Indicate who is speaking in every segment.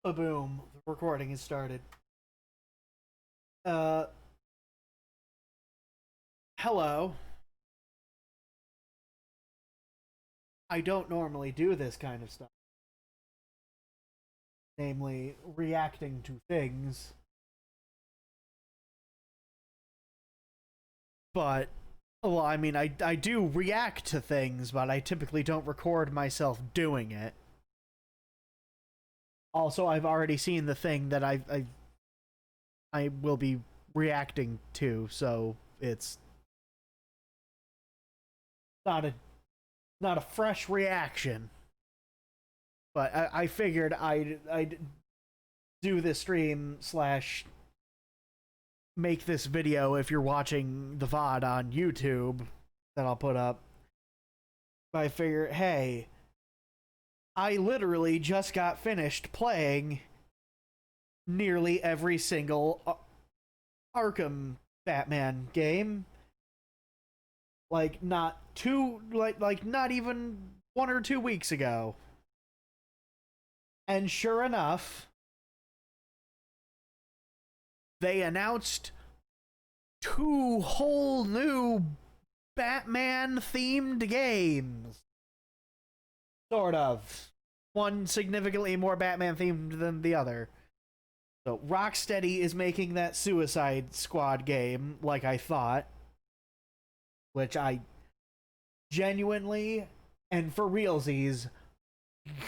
Speaker 1: Boom. The recording has started. Uh, Hello. I don't normally do this kind of stuff, namely reacting to things, but well, I mean, I do react to things, but I typically don't record myself doing it. Also, I've already seen the thing that I will be reacting to, so it's not a not a fresh reaction. But I figured I'd do this stream slash make this video if you're watching the VOD on YouTube that I'll put up. I figure, hey, I literally just got finished playing nearly every single Arkham Batman game. Like not two like not even 1 or 2 weeks ago. And sure enough, they announced two whole new Batman themed games. Sort of. One significantly more Batman themed than the other. So Rocksteady is making that Suicide Squad game, like I thought, which I genuinely and for realsies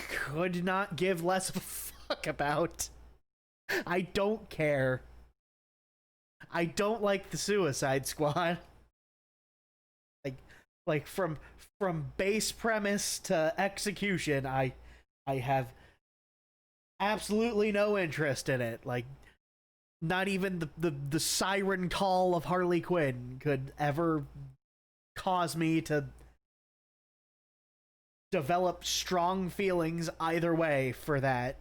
Speaker 1: could not give less of a fuck about. I don't care. I don't like the Suicide Squad. Like from base premise to execution, I have absolutely no interest in it. Like not even the siren call of Harley Quinn could ever cause me to develop strong feelings either way for that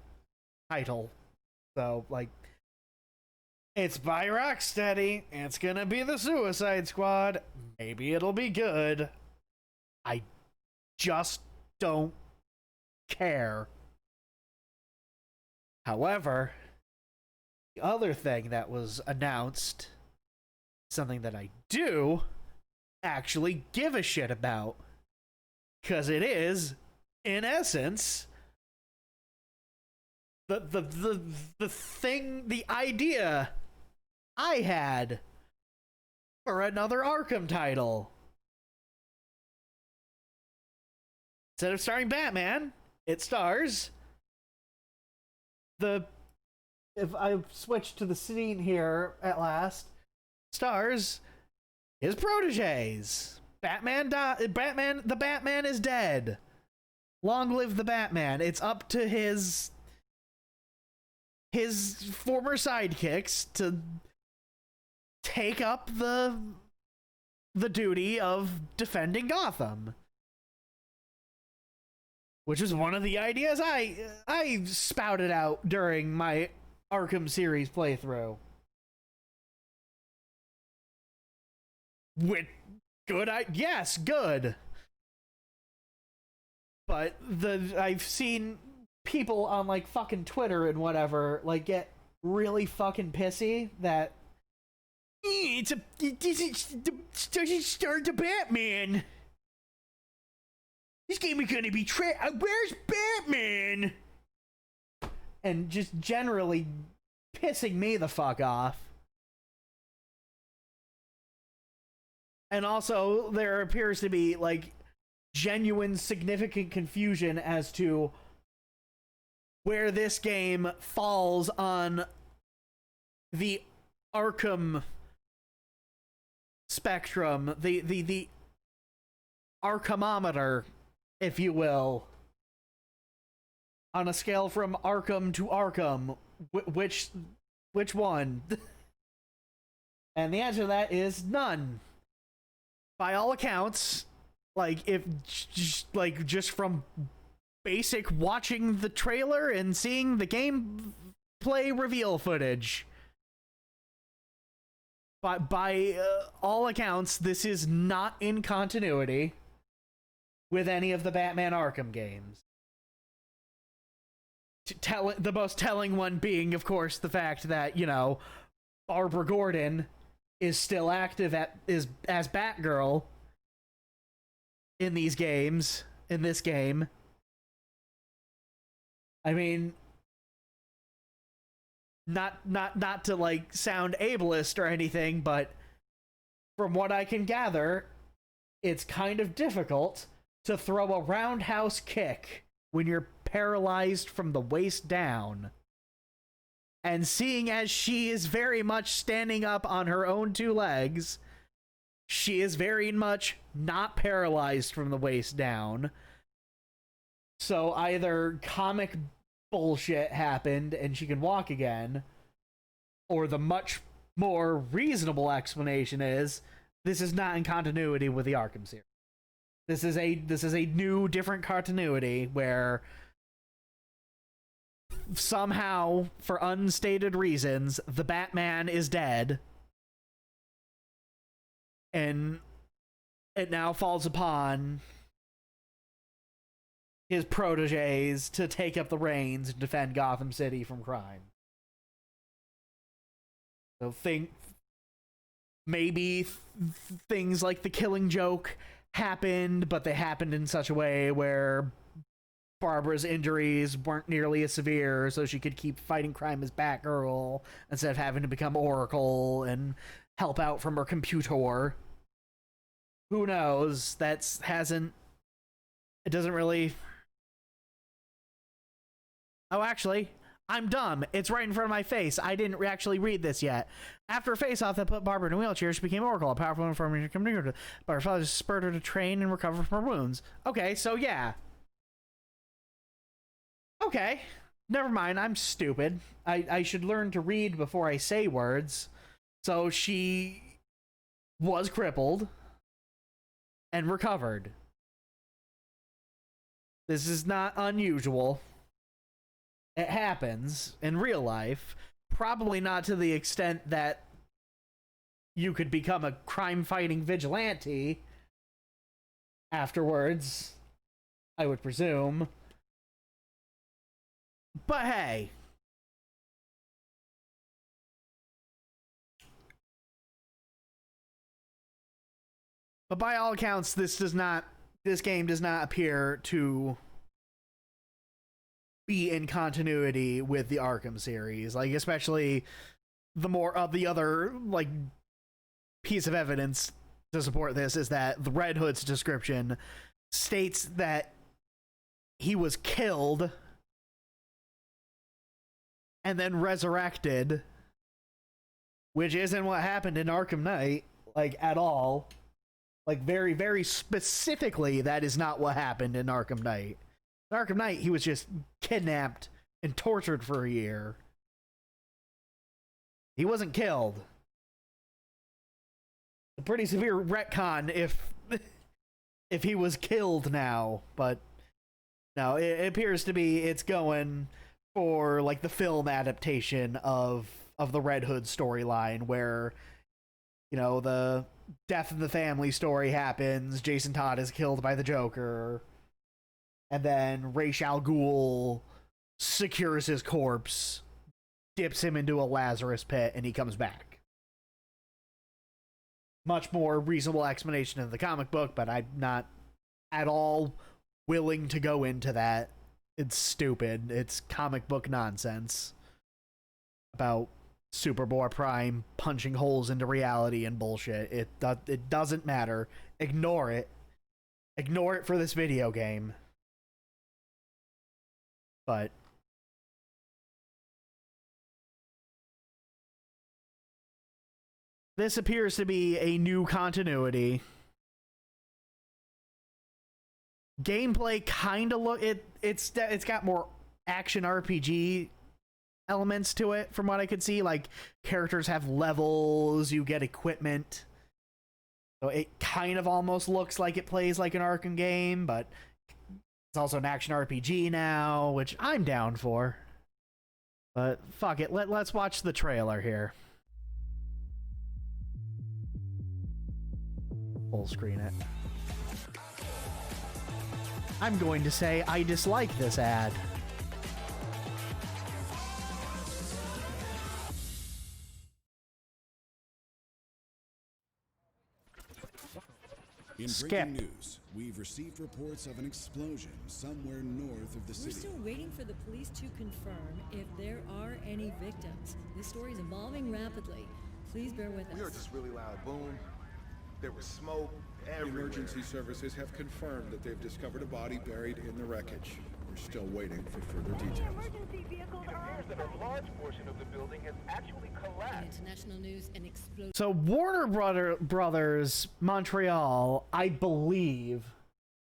Speaker 1: title. So, like, it's by Rocksteady. It's gonna be the Suicide Squad. Maybe it'll be good. I just don't care. However, the other thing that was announced, something that I do actually give a shit about, because it is, in essence, the thing, the idea I had for another Arkham title. Instead of starring Batman, it stars the, if I switch to the scene here at last, stars his proteges. The Batman is dead. Long live the Batman. It's up to his former sidekicks to take up the duty of defending Gotham, which is one of the ideas I spouted out during my Arkham series playthrough. With good, yes, good. But I've seen people on like fucking Twitter and whatever like get really fucking pissy that it doesn't start the Batman. This game is gonna be where's Batman? And just generally pissing me the fuck off. And also, there appears to be like genuine, significant confusion as to where this game falls on the Arkham spectrum, the Arkhamometer, if you will, on a scale from Arkham to Arkham. Which one? And the answer to that is none. By all accounts, like if just from basic watching the trailer and seeing the gameplay reveal footage, but by all accounts, this is not in continuity with any of the Batman Arkham games. The most telling one being, of course, the fact that, you know, Barbara Gordon is still active as Batgirl in these games, in this game. I mean, not to like sound ableist or anything, but from what I can gather, it's kind of difficult to throw a roundhouse kick when you're paralyzed from the waist down. And seeing as she is very much standing up on her own two legs, she is very much not paralyzed from the waist down. So either comic bullshit happened and she can walk again, or the much more reasonable explanation is this is not in continuity with the Arkham series. This is a new, different continuity where somehow, for unstated reasons, the Batman is dead, and it now falls upon his proteges to take up the reins and defend Gotham City from crime. So maybe things like the Killing Joke happened, but they happened in such a way where Barbara's injuries weren't nearly as severe, so she could keep fighting crime as Batgirl instead of having to become Oracle and help out from her computer. Who knows? It doesn't really... Oh, actually, I'm dumb. It's right in front of my face. I didn't actually read this yet. After a face-off that put Barbara in a wheelchair, she became Oracle, a powerful information communicator. But her father spurred her to train and recover from her wounds. Okay, so yeah. Okay, never mind. I'm stupid. I should learn to read before I say words. So she was crippled and recovered. This is not unusual. It happens in real life. Probably not to the extent that you could become a crime-fighting vigilante afterwards, I would presume. But hey. But by all accounts, this game does not appear to be in continuity with the Arkham series. Like, especially the other, like, piece of evidence to support this is that the Red Hood's description states that he was killed and then resurrected, which isn't what happened in Arkham Knight, like, at all. Like, very, very specifically, that is not what happened in Arkham Knight. In Arkham Knight, he was just kidnapped and tortured for a year. He wasn't killed. A pretty severe retcon if he was killed now, but no, it appears to be it's going for like the film adaptation of the Red Hood storyline, where, you know, the death of the family story happens, Jason Todd is killed by the Joker, and then Ra's al Ghul secures his corpse, dips him into a Lazarus pit, and he comes back. Much more reasonable explanation in the comic book, but I'm not at all willing to go into that. It's stupid. It's comic book nonsense about Superboy Prime punching holes into reality and bullshit. It doesn't matter. Ignore it. Ignore it for this video game. But this appears to be a new continuity. Gameplay kind of it's got more action RPG elements to it from what I could see. Like, characters have levels, you get equipment. So it kind of almost looks like it plays like an Arkham game, but it's also an action RPG now, which I'm down for. But fuck it, let's watch the trailer here. Full screen it. I'm going to say I dislike this ad.
Speaker 2: In
Speaker 1: Skip.
Speaker 2: breaking news, we've received reports of an explosion somewhere north of the
Speaker 3: We're
Speaker 2: city.
Speaker 3: still waiting for the police to confirm if there are any victims. This story is evolving rapidly. Please bear with us.
Speaker 4: We heard this really loud boom. There was smoke everywhere.
Speaker 5: Emergency services have confirmed that they've discovered a body buried in the wreckage. We're still waiting for further details.
Speaker 6: Emergency vehicles
Speaker 4: It appears that a large portion of the building has actually
Speaker 3: In
Speaker 4: collapsed.
Speaker 3: international news, an explosion.
Speaker 1: So Warner Brothers Montreal, I believe.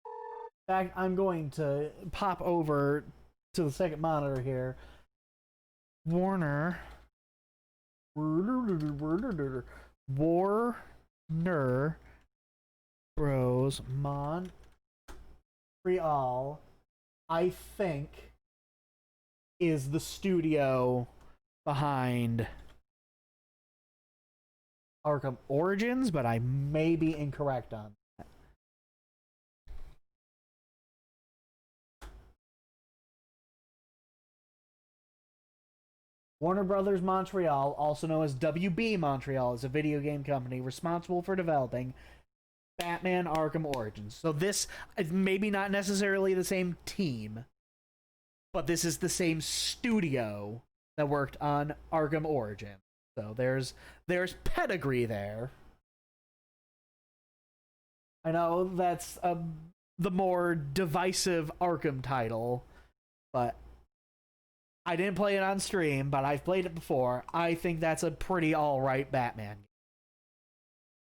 Speaker 1: In fact, I'm going to pop over to the second monitor here. Warner Bros Montreal, I think, is the studio behind Arkham Origins, but I may be incorrect on that. Warner Brothers Montreal, also known as WB Montreal, is a video game company responsible for developing Batman Arkham Origins. So this is maybe not necessarily the same team, but this is the same studio that worked on Arkham Origins. So there's pedigree there. I know that's the more divisive Arkham title, but I didn't play it on stream, but I've played it before. I think that's a pretty alright Batman game.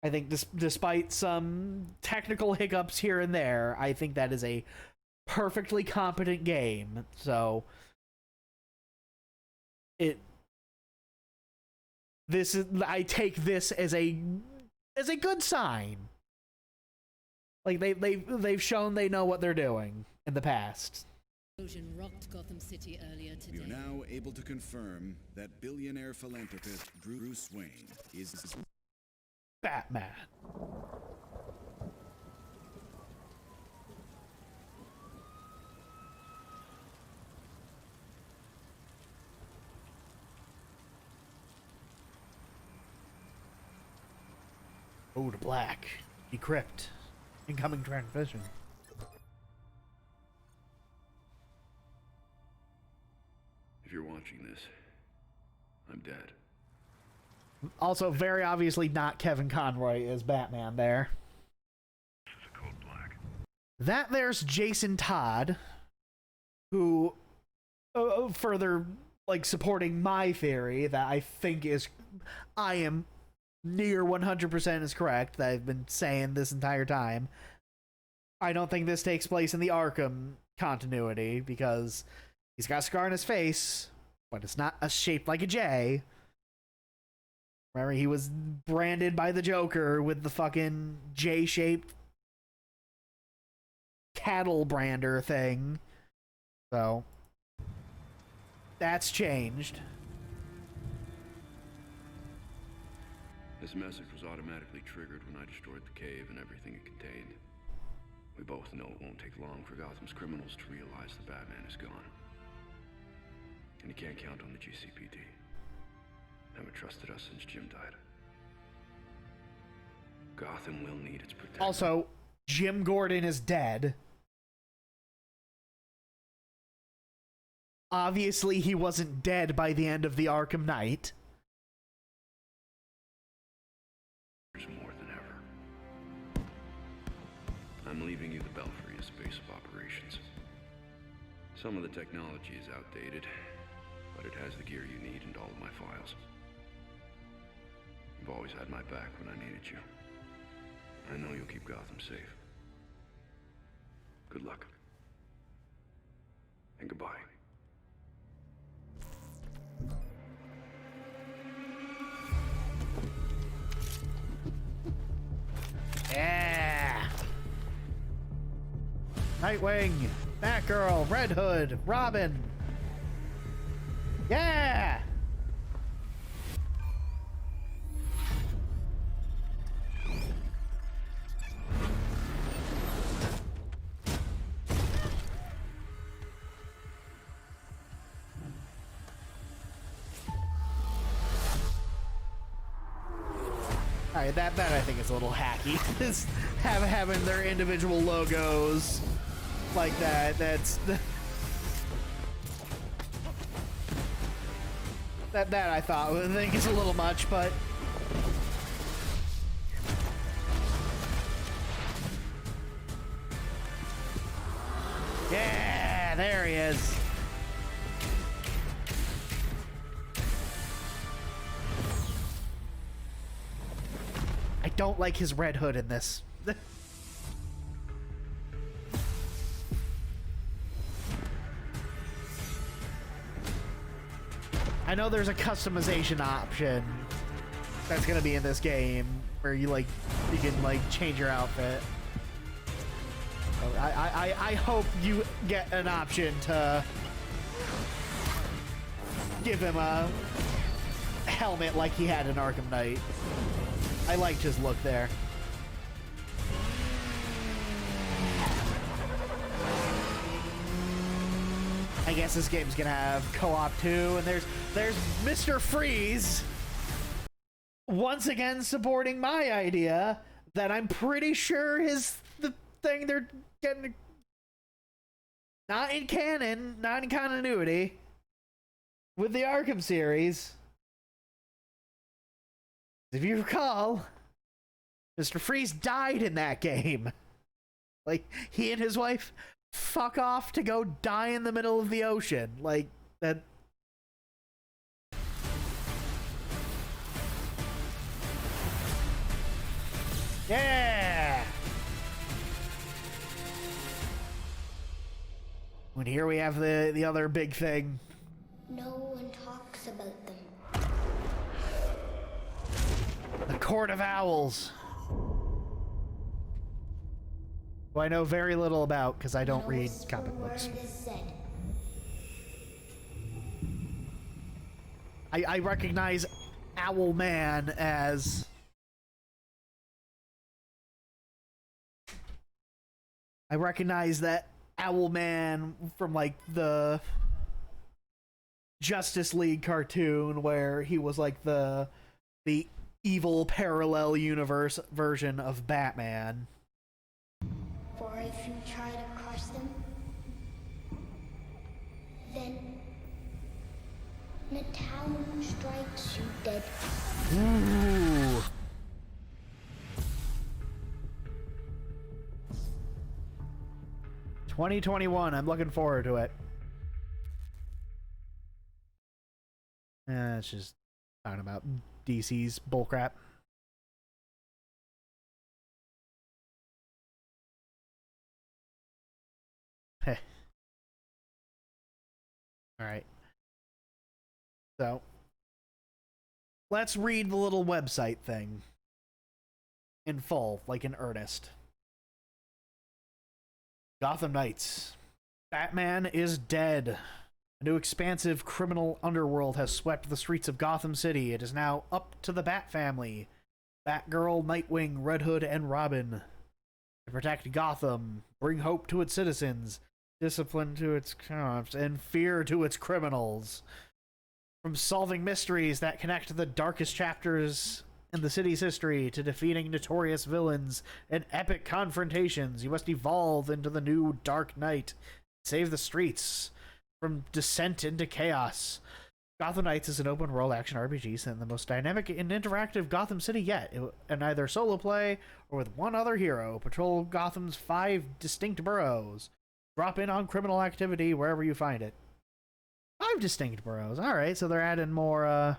Speaker 1: I think despite some technical hiccups here and there, I think that is a perfectly competent game. So I take this as a good sign. Like they've shown they know what they're doing in the past.
Speaker 3: Explosion rocked Gotham City earlier today.
Speaker 2: We are now able to confirm that billionaire philanthropist Bruce Wayne is
Speaker 1: Batman. Oh, to black. Decrypt. Incoming transmission.
Speaker 7: If you're watching this, I'm dead.
Speaker 1: Also, very obviously not Kevin Conroy as Batman there.
Speaker 7: This is a code black.
Speaker 1: That there's Jason Todd, who further supporting my theory that I am near 100% is correct, that I've been saying this entire time. I don't think this takes place in the Arkham continuity because he's got a scar on his face, but it's not shaped like a J. Remember, he was branded by the Joker with the fucking J-shaped cattle brander thing. So that's changed.
Speaker 7: This message was automatically triggered when I destroyed the cave and everything it contained. We both know it won't take long for Gotham's criminals to realize the Batman is gone. And you can't count on the GCPD. Haven't trusted us since Jim died. Gotham will need its protection.
Speaker 1: Also, Jim Gordon is dead. Obviously, he wasn't dead by the end of the Arkham Knight.
Speaker 7: More than ever. I'm leaving you the Belfry as base of operations. Some of the technology is outdated, but it has the gear you need and all of my files. You've always had my back when I needed you. I know you'll keep Gotham safe. Good luck. And goodbye.
Speaker 1: Yeah! Nightwing, Batgirl, Red Hood, Robin. Yeah! Alright, that I think is a little hacky. This having their individual logos like that's that I think is a little much, but yeah, there he is. I don't like his red hood in this. I know there's a customization option that's gonna be in this game where you can change your outfit. So I hope you get an option to give him a helmet like he had in Arkham Knight. I liked his look there. I guess this game's gonna have co-op too, and there's Mr. Freeze once again supporting my idea that I'm pretty sure is the thing they're getting, not in canon, not in continuity with the Arkham series. If you recall, Mr. Freeze died in that game. Like, he and his wife fuck off to go die in the middle of the ocean. Like, that. Yeah! And here we have the other big thing.
Speaker 6: No one talks about them.
Speaker 1: The Court of Owls. Who I know very little about because I don't read comic books. I recognize Owlman as I recognize that Owlman from like the Justice League cartoon where he was like the evil parallel universe version of Batman.
Speaker 6: For if you try to crush them, then the town strikes you dead.
Speaker 1: Ooh. $2021. I'm looking forward to it. It's just talking about DC's bullcrap. Heh. Alright. So, let's read the little website thing in full, like in earnest. Gotham Knights. Batman is dead. A new expansive criminal underworld has swept the streets of Gotham City. It is now up to the Bat family. Batgirl, Nightwing, Red Hood, and Robin. To protect Gotham, bring hope to its citizens, discipline to its cops, and fear to its criminals. From solving mysteries that connect the darkest chapters in the city's history to defeating notorious villains and epic confrontations, you must evolve into the new Dark Knight. Save the streets from descent into chaos. Gotham Knights is an open-world action RPG set in the most dynamic and interactive Gotham City yet. In either solo play or with one other hero, patrol Gotham's 5 distinct boroughs. Drop in on criminal activity wherever you find it. 5 distinct boroughs. All right, so they're adding more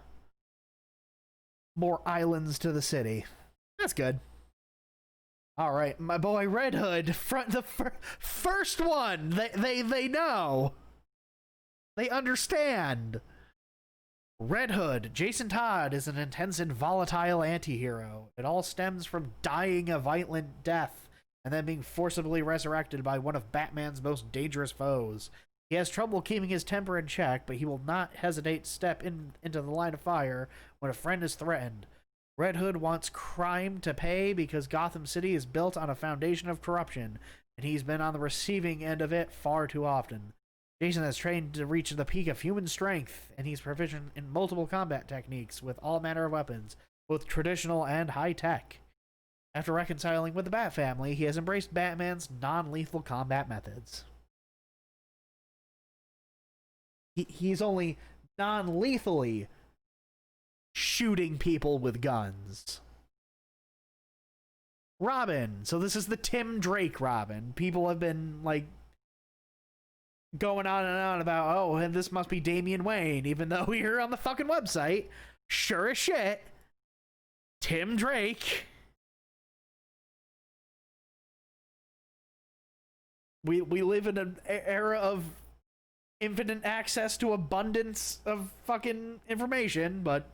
Speaker 1: islands to the city. That's good. All right, my boy Red Hood, first one. They know. They understand. Red Hood, Jason Todd, is an intense and volatile anti-hero. It all stems from dying a violent death and then being forcibly resurrected by one of Batman's most dangerous foes. He has trouble keeping his temper in check, but he will not hesitate to step into the line of fire when a friend is threatened. Red Hood wants crime to pay because Gotham City is built on a foundation of corruption, and he's been on the receiving end of it far too often. Jason has trained to reach the peak of human strength, and he's proficient in multiple combat techniques with all manner of weapons. both traditional and high tech. After reconciling with the Bat family, he has embraced Batman's non-lethal combat methods. He's only non-lethally shooting people with guns. Robin. So this is the Tim Drake Robin. People have been, like, going on and on about, oh, this must be Damian Wayne, even though here on the fucking website, sure as shit, Tim Drake. We live in an era of infinite access to abundance of fucking information, but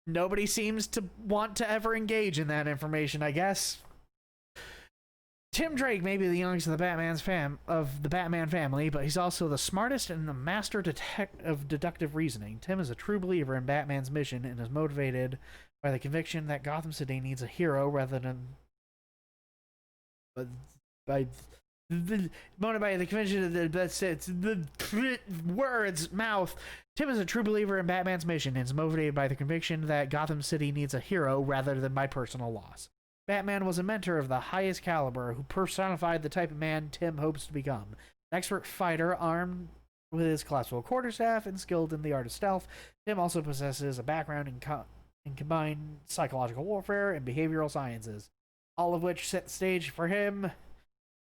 Speaker 1: nobody seems to want to ever engage in that information, I guess. Tim Drake may be the youngest of the Batman family, but he's also the smartest and the master of deductive reasoning. Tim is a true believer in Batman's mission and is motivated by the conviction that Gotham City needs a hero rather than motivated by the conviction that's the words mouth. Tim is a true believer in Batman's mission and is motivated by the conviction that Gotham City needs a hero rather than by personal loss. Batman was a mentor of the highest caliber who personified the type of man Tim hopes to become. An expert fighter armed with his classical quarterstaff and skilled in the art of stealth, Tim also possesses a background in combined psychological warfare and behavioral sciences, all of which set the stage for him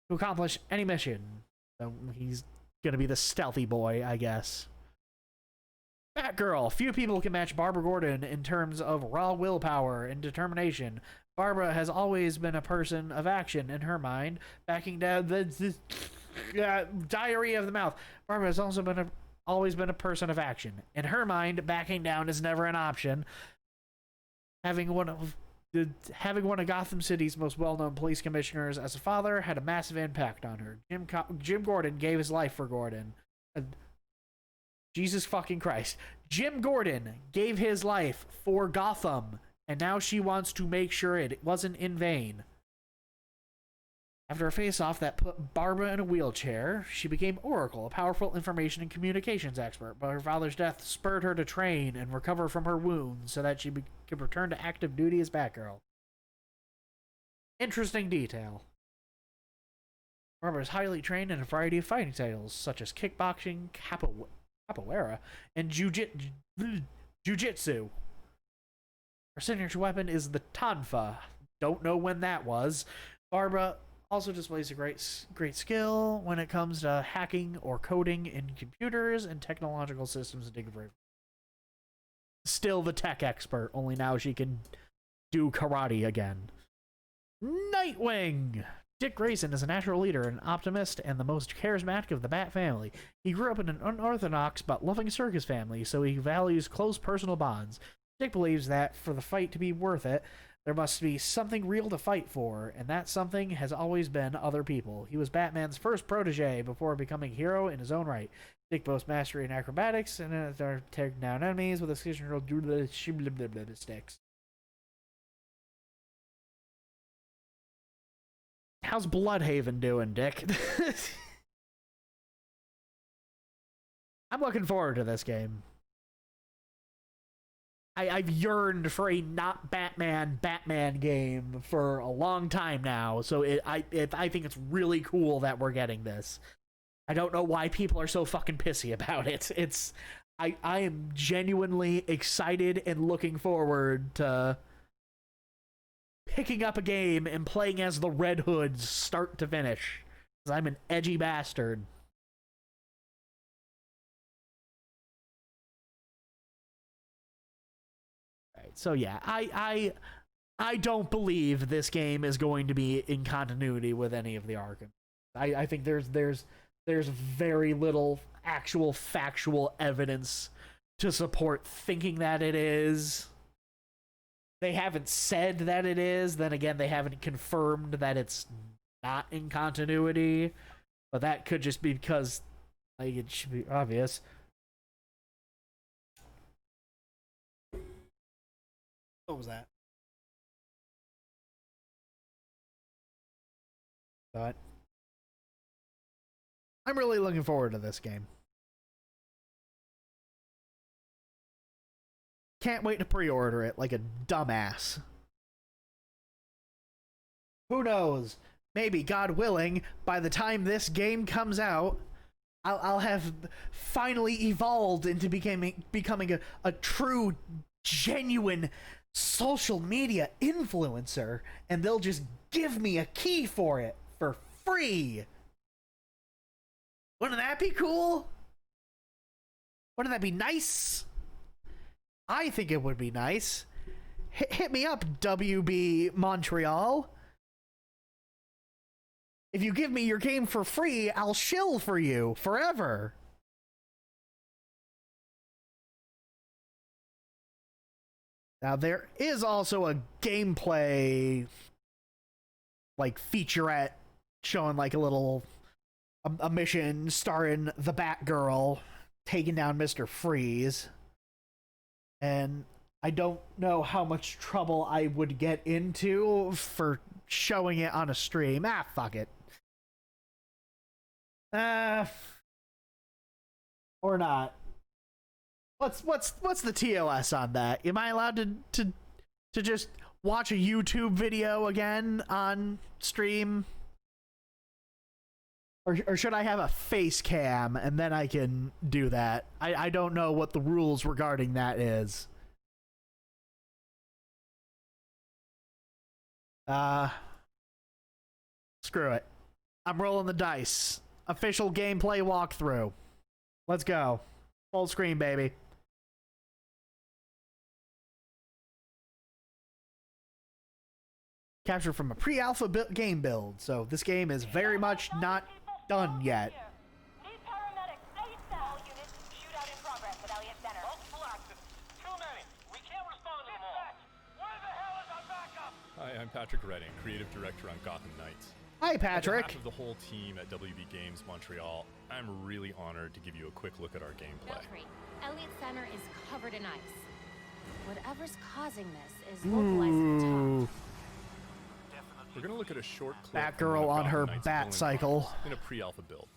Speaker 1: to accomplish any mission. So he's gonna be the stealthy boy, I guess. Batgirl. Few people can match Barbara Gordon in terms of raw willpower and determination. Barbara has always been a person of action in her mind, backing down the diary of the mouth. Barbara has also always been a person of action. In her mind, backing down is never an option. Having one of Gotham City's most well-known police commissioners as a father had a massive impact on her. Jim Gordon gave his life for Gordon. Jesus fucking Christ. Jim Gordon gave his life for Gotham, and now she wants to make sure it wasn't in vain. After a face-off that put Barbara in a wheelchair, she became Oracle, a powerful information and communications expert, but her father's death spurred her to train and recover from her wounds so that she could return to active duty as Batgirl. Interesting detail. Barbara is highly trained in a variety of fighting styles, such as kickboxing, capoeira, and jujitsu. Her signature weapon is the Tonfa. Don't know when that was. Barbara also displays a great skill when it comes to hacking or coding in computers and technological systems. Still the tech expert, only now she can do karate again. Nightwing! Dick Grayson is a natural leader, an optimist, and the most charismatic of the Bat family. He grew up in an unorthodox but loving circus family, so he values close personal bonds. Dick believes that for the fight to be worth it, there must be something real to fight for, and that something has always been other people. He was Batman's first protege before becoming a hero in his own right. Dick boasts mastery in acrobatics and tearing down enemies with a signature sticks. How's Bloodhaven doing, Dick? I'm looking forward to this game. I've yearned for a not Batman game for a long time now, so I think it's really cool that we're getting this. I don't know why people are so fucking pissy about it. I am genuinely excited and looking forward to picking up a game and playing as the Red Hoods start to finish, because I'm an edgy bastard. So yeah, I don't believe this game is going to be in continuity with any of the Arkham. I think there's very little actual factual evidence to support thinking that it is. They haven't said that it is. Then again, they haven't confirmed that it's not in continuity. But that could just be because, like, it should be obvious. What was that? But I'm really looking forward to this game. Can't wait to pre-order it like a dumbass. Who knows? Maybe, God willing, by the time this game comes out, I'll have finally evolved into becoming a true, genuine social media influencer, and they'll just give me a key for it for free. Wouldn't that be cool? Wouldn't that be nice? I think it would be nice. Hit me up, WB Montreal. If you give me your game for free, I'll shill for you forever. Now, there is also a gameplay, like, featurette showing, like, a little... a mission starring the Batgirl taking down Mr. Freeze. And I don't know how much trouble I would get into for showing it on a stream. Ah, fuck it. Or not. What's the TOS on that? Am I allowed to just watch a YouTube video again on stream? Or should I have a face cam and then I can do that? I don't know what the rules regarding that is. Screw it. I'm rolling the dice. Official gameplay walkthrough. Let's go. Full screen, baby. Captured from a pre-alpha game build, so this game is very much not done yet.
Speaker 8: Need paramedics ASAP. All units, shootout in progress at Elliott Center.
Speaker 4: Multiple active. Too many. We can't respond to them all. Where the hell is our backup?
Speaker 9: Hi, I'm Patrick Redding, creative director on Gotham Knights.
Speaker 1: Hi,
Speaker 9: On
Speaker 1: Patrick.
Speaker 9: behalf of the whole team at WB Games Montreal, I'm really honored to give you a quick look at our gameplay.
Speaker 10: Elliott Center is covered in ice. Whatever's causing this is localized to the top.
Speaker 9: We're going to look at a short clip
Speaker 1: Batgirl
Speaker 9: from one
Speaker 1: on
Speaker 9: of
Speaker 1: her
Speaker 9: Gotham Knights'
Speaker 1: bat
Speaker 9: villain
Speaker 1: cycle.
Speaker 9: files in a pre-alpha build.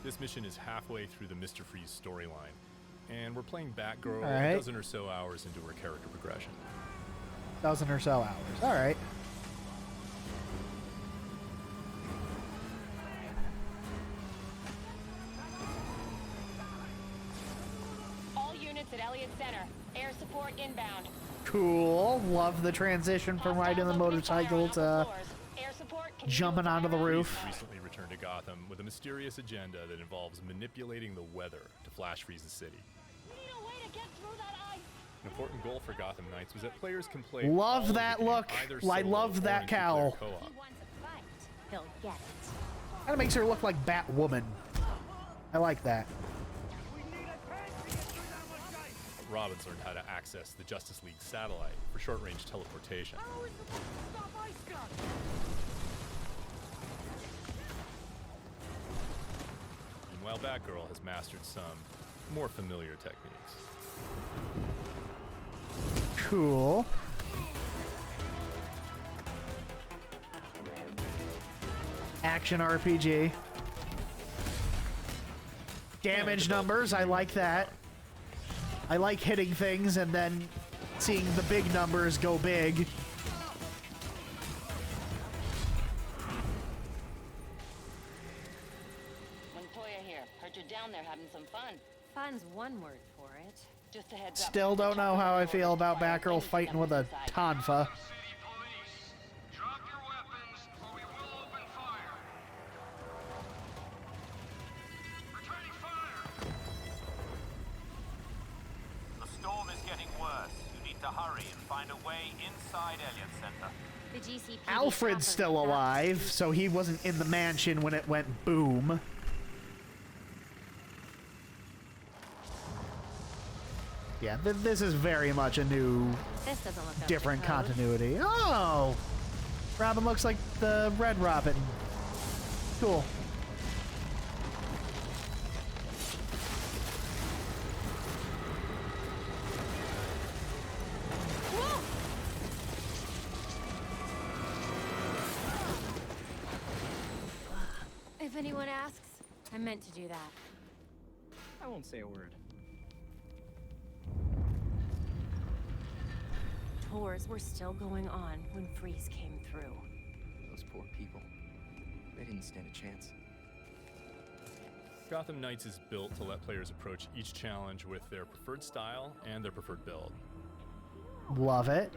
Speaker 9: This mission is halfway through the Mr. Freeze storyline, and we're playing Batgirl a dozen or so hours into her character progression.
Speaker 1: Dozen or so hours. All right.
Speaker 8: All units at Elliott Center. Air support inbound.
Speaker 1: Cool. Love the transition from riding the motorcycle to jumping onto the roof.
Speaker 9: Recently returned to Gotham with a mysterious agenda that involves manipulating the weather to flash freeze the city.
Speaker 8: We need a way to get through that ice.
Speaker 9: An important goal for Gotham Knights was that players can play.
Speaker 1: Love that look. I love that cowl.
Speaker 10: He wants a fight. He'll get it.
Speaker 1: Kind of makes her look like Batwoman. I like that.
Speaker 9: Robin's learned how to access the Justice League satellite for short-range teleportation. Meanwhile, Batgirl has mastered some more familiar techniques.
Speaker 1: Cool. Action RPG. Damage numbers, I like that. I like hitting things and then seeing the big numbers go big.
Speaker 8: Montoya here. Heard you're down there having some fun.
Speaker 10: Fun's one word for it.
Speaker 8: Just a heads up.
Speaker 1: Still don't know how I feel about Batgirl fighting with a tonfa. Alfred's still alive, so he wasn't in the mansion when it went boom. Yeah, this is very much a new,
Speaker 10: This doesn't look
Speaker 1: different
Speaker 10: up to code.
Speaker 1: continuity. Oh! Robin looks like the Red Robin. Cool.
Speaker 10: If anyone asks, I meant to do that.
Speaker 11: I won't say a word.
Speaker 10: tours were still going on when Freeze came through.
Speaker 11: Those poor people. They didn't stand a chance.
Speaker 9: Gotham Knights is built to let players approach each challenge with their preferred style and their preferred build.
Speaker 1: Love it.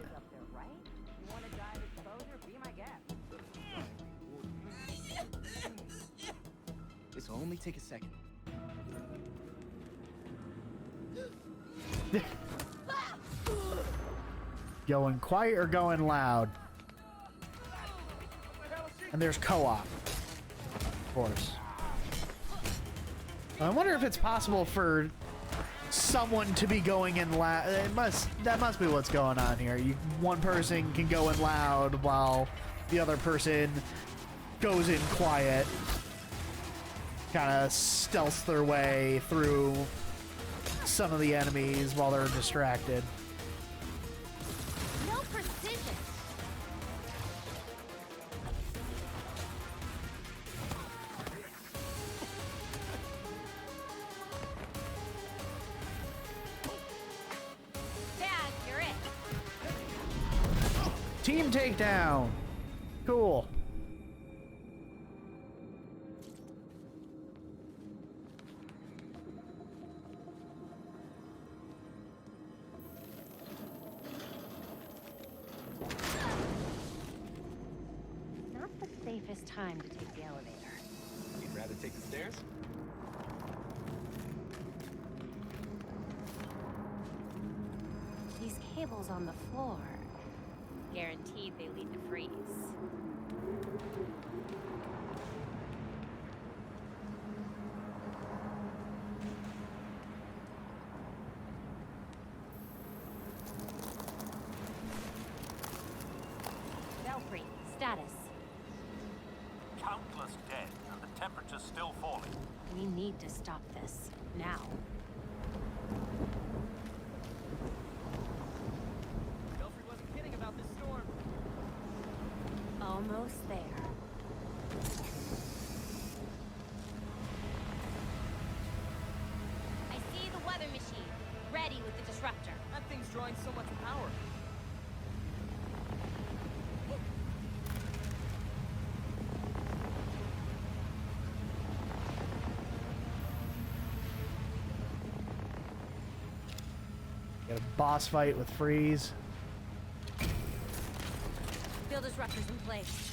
Speaker 11: This will only take a second.
Speaker 1: Going quiet or going loud? And there's co-op, of course. I wonder if it's possible for someone to be going in loud. That must be what's going on here. One person can go in loud while the other person goes in quiet. Kind of stealth their way through some of the enemies while they're distracted.
Speaker 10: No precision. Dad, you're it.
Speaker 1: Team takedown. Cool.
Speaker 10: Not the safest time to take the elevator.
Speaker 11: You'd rather take the stairs?
Speaker 10: These cables on the floor. Guaranteed they lead to Freeze. Belfry, status.
Speaker 4: Countless dead, and the temperature's still falling.
Speaker 10: We need to stop this. Now.
Speaker 11: Belfry wasn't kidding about this storm.
Speaker 10: Almost there. I see the weather machine. Ready with the disruptor.
Speaker 11: That thing's drawing so much power.
Speaker 1: Got a boss fight with Freeze.
Speaker 10: Field disruptors in place.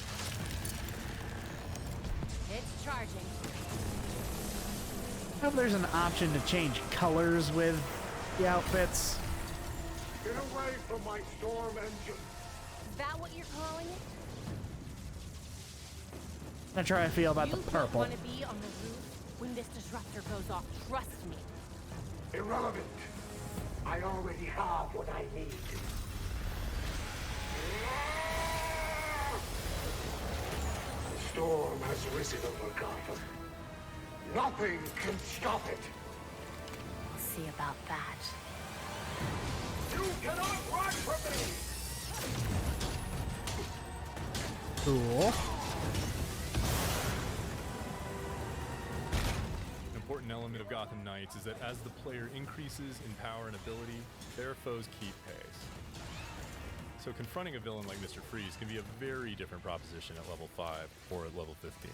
Speaker 10: It's charging.
Speaker 1: I hope there's an option to change colors with the outfits.
Speaker 5: Get away from my storm engine.
Speaker 10: Is that what you're calling it?
Speaker 1: I'm trying to feel about
Speaker 10: You
Speaker 1: the
Speaker 10: don't
Speaker 1: purple.
Speaker 10: want to be on the roof when this disruptor goes off. Trust me.
Speaker 5: Irrelevant. I already have what I need. The storm has risen over Gotham. Nothing can stop it.
Speaker 10: We'll see about that.
Speaker 5: You cannot run from me!
Speaker 1: Cool.
Speaker 9: An important element of Gotham Knights is that as the player increases in power and ability, their foes keep pace. So confronting a villain like Mr. Freeze can be a very different proposition at level 5 or at level 15.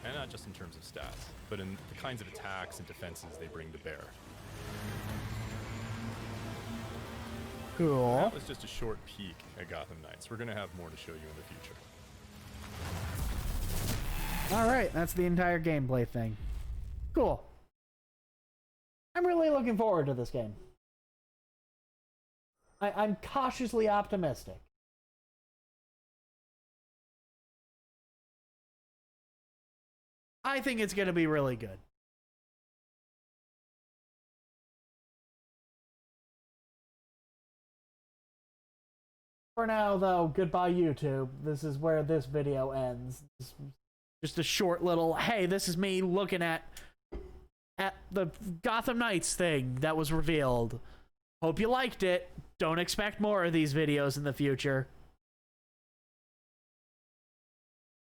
Speaker 9: And not just in terms of stats, but in the kinds of attacks and defenses they bring to bear.
Speaker 1: Cool.
Speaker 9: That was just a short peek at Gotham Knights. We're going to have more to show you in the future.
Speaker 1: Alright, that's the entire gameplay thing. Cool. I'm really looking forward to this game. I'm cautiously optimistic. I think it's going to be really good. For now, though, goodbye YouTube. This is where this video ends. Just a short little, hey, this is me looking at the Gotham Knights thing that was revealed. Hope you liked it. Don't expect more of these videos in the future.